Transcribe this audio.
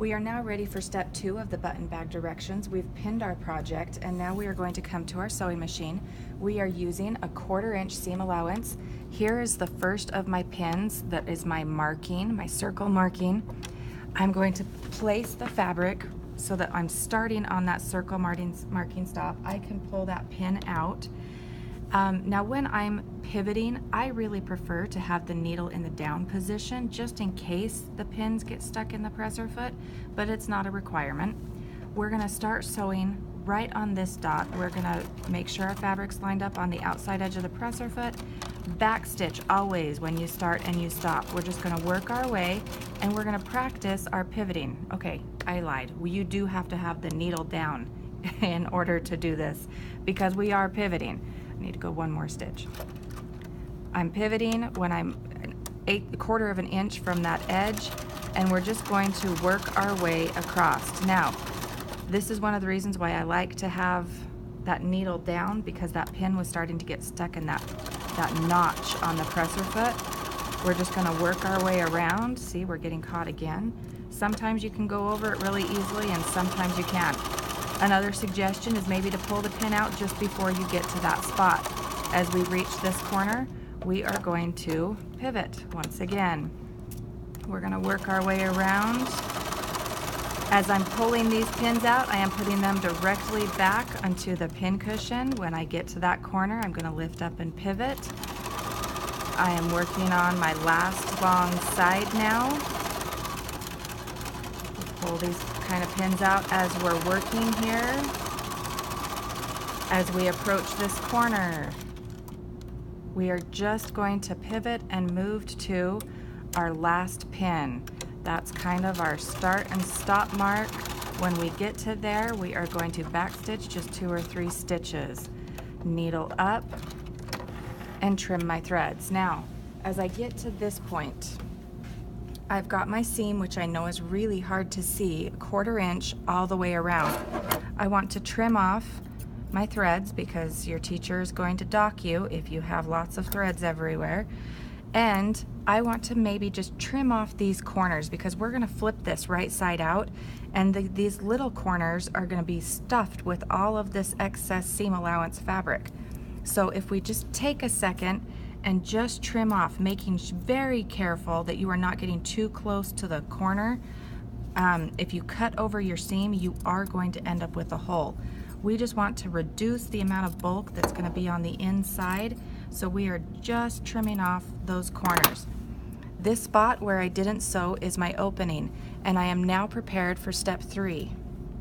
We are now ready for step 2 of the button bag directions. We've pinned our project and now we are going to come to our sewing machine. We are using a 1/4 inch seam allowance. Here is the first of my pins that is my marking, my circle marking. I'm going to place the fabric so that I'm starting on that circle marking stop. I can pull that pin out. Now when I'm pivoting, I really prefer to have the needle in the down position just in case the pins get stuck in the presser foot, but it's not a requirement. We're going to start sewing right on this dot. We're going to make sure our fabric's lined up on the outside edge of the presser foot. Back stitch always when you start and you stop. We're just going to work our way and we're going to practice our pivoting. Okay, I lied. You do have to have the needle down in order to do this because we are pivoting. I need to go one more stitch. I'm pivoting when I'm 1/4 of an inch from that edge, and we're just going to work our way across. Now, this is one of the reasons why I like to have that needle down, because that pin was starting to get stuck in that notch on the presser foot. We're just going to work our way around. See, we're getting caught again. Sometimes you can go over it really easily and sometimes you can't. Another suggestion is maybe to pull the pin out just before you get to that spot. As we reach this corner, we are going to pivot once again. We're going to work our way around. As I'm pulling these pins out, I am putting them directly back onto the pin cushion. When I get to that corner, I'm going to lift up and pivot. I am working on my last long side now. Pull these kind of pins out as we're working here. As we approach this corner, we are just going to pivot and move to our last pin. That's kind of our start and stop mark. When we get to there, we are going to backstitch just 2 or 3 stitches. Needle up and trim my threads. Now, as I get to this point, I've got my seam, which I know is really hard to see, 1/4 inch all the way around. I want to trim off my threads because your teacher is going to dock you if you have lots of threads everywhere. And I want to maybe just trim off these corners because we're going to flip this right side out, and these little corners are going to be stuffed with all of this excess seam allowance fabric. So if we just take a second and just trim off, making very careful that you are not getting too close to the corner. If you cut over your seam, you are going to end up with a hole. We just want to reduce the amount of bulk that's going to be on the inside, so we are just trimming off those corners. This spot where I didn't sew is my opening, and I am now prepared for step 3.